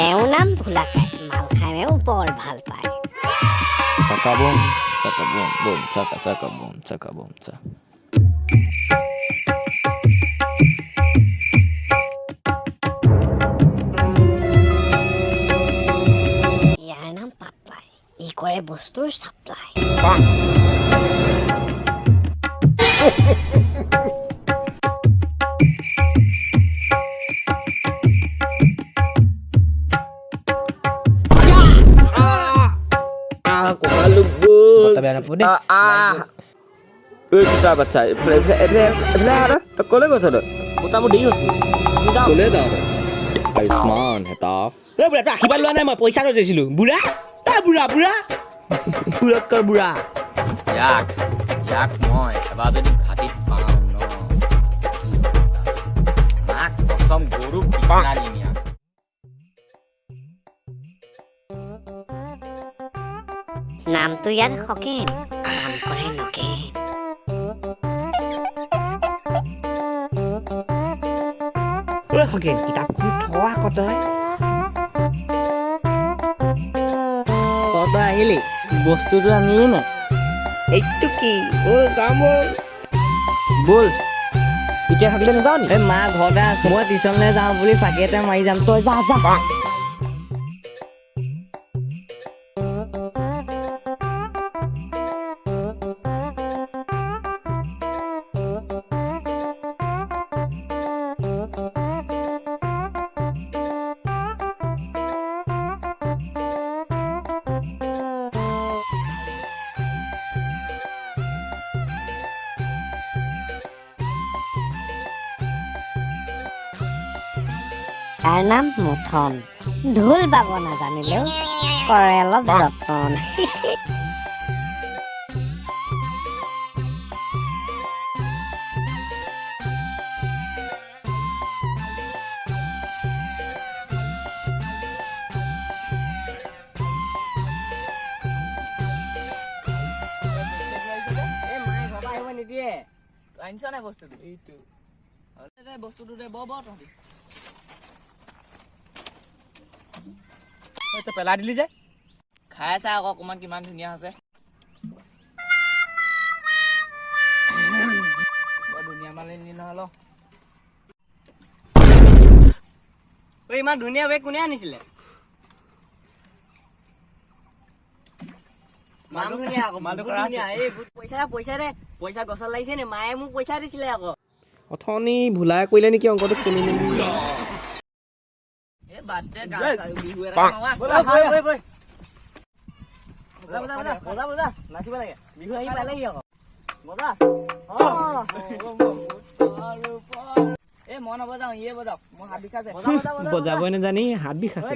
এও নাম ভোলাকাই মাল খাইও বৰ ভাল পায় চাকাবুম চাকাবুম বুম চাকা চাকাবুম চাকাবুম চা ইয়াৰ নাম পাপাই ই কৰে বস্তুৰ supply kita baca ada kole kok sada গোটাবোৰ দেৰি হৈছে kole da আয়ুষ্মান হেতা বুঢ়া তই আশীৰ্বাদ লোৱা নাই মই পইচা লৈছিলোঁ বুঢ়া বুঢ়া বুঢ়া বুঢ়াকৰ বুঢ়া ইয়াক মই এবাৰ যদি ঘাটিত পাওঁ ন মাক কচম গৰু পিঠা দিম ইয়াক নামটো ইয়াৰ হকেন কাম কৰে নকেন ঐ খগেন কিতাপখন থোৱা আকৌ তই তই আহিলি বস্তুটো আনিলি নে এইটো কি যাম ব'ল এতিয়া থাকিলে নাযাওঁ নি মা ঘৰতে আছে মই টিউশ্যনলৈ যাওঁ বুলি ফাঁকি এটা মাৰি যাম তই যা যা তাৰ নাম মুথন ঢোল বাব নাজানিলেও কৰে অলপ যতন আনিছ নাই বস্তুটো এইটো বস্তুটো দে বৰ তহঁতি তই পেলাই দিলি যে খাই চা আকৌ অকণমান কিমান ধুনীয়া হৈছে বৰ ধুনীয়া মাল আনিলি নহ'ল ঐ ইমান ধুনীয়া বেগ কোনে আনিছিলে মাল ধুনীয়া আকৌ মাল ধুনীয়া এই পইচা দে পইচা গছত লাগিছে নে মায়ে মোক পইচা দিছিলে আকৌ অথনি ভুলাই কৰিলে নেকি অংকটো খেলি মেলি নাচিব লাগে বিহু আহি পালেহি আকৌ এই মই নবজাওঁ ইয়ে বজাওক মোৰ হাত বিষাইছে বজাবই নাজানি হাত বিষাইছে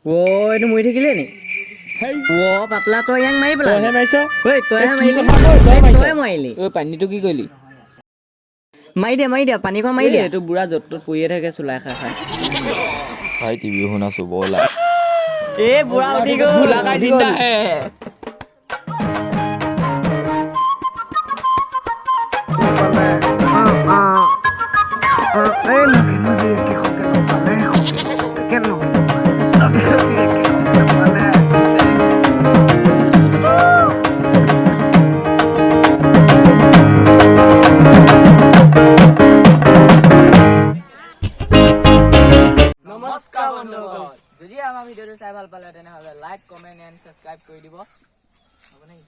এইটো মৰি থাকিলে নি পাপলা তই ইয়াক মাৰি পেলা তইহে মাৰিছ ঐ তইহে কি মাৰিলি কথা কয়? তই মাৰিছ। তই মাৰিলি ঐ পানীটো কি কৰিলি মাৰি দিয়া পানীকণ মাৰি দিয়া এইটো বুঢ়া য'ত ত'ত পৰিয়ে থাকে চুলাই খাই খাই ভাই টিভি শুনাছো ব'লা এ বুঢ়া উঠি গ'ল ভোলাকাই জিন্দা হে নমস্কাৰ বন্ধুসকল যদি আমাৰ ভিডিঅ'টো চাই ভাল পালে তেনেহ'লে লাইক কমেণ্ট এণ্ড ছাবস্ক্ৰাইব কৰি দিব হ'ব নেকি